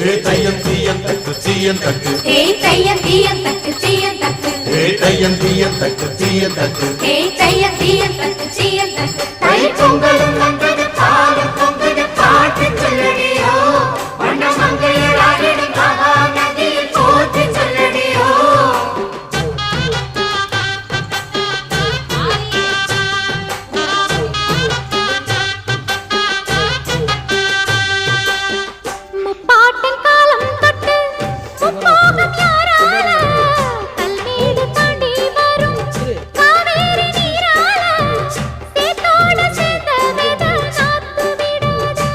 தையம் தீயம் தக்கு தீயம் தக்கு தையம் தீயம் தக்கு தீயம் தக்கு தையம் தீயம் தக்கு தீயம் தக்கு தையம் தீயம் தக்கு தீயம் தக்கு தை பொங்கலும் வந்தது பாலும் பொங்குது பாட்டு சொல்லடியோ வண்ண மங்கையராடி மகா நதியில் போற்றி சொல்லடியோ முப்பாட்டின் காலம் தொட்டு முப்போகம் யாரால கல்மேடு தாண்டி வரும் காவேரி நீரால சேத்தோட சேர்ந்த வித நாத்து விடாதா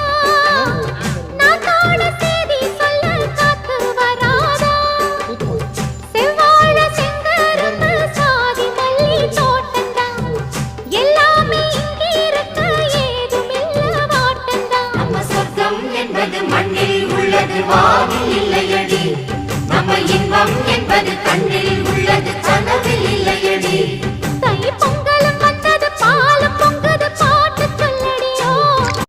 நாத்தோட சேதி சொல்ல காத்து வராதா செவ்வாழ செங்கரும்பு சாதி மல்லி தோட்டந்தான் எல்லாமே இங்கிருக்க ஏதுமில்ல வாட்டந்தான் நம்ம சொர்க்கம் என்பது மண்ணில் உள்ளது வானில் இல்லையடி நம்ம இன்பம் என்பது கண்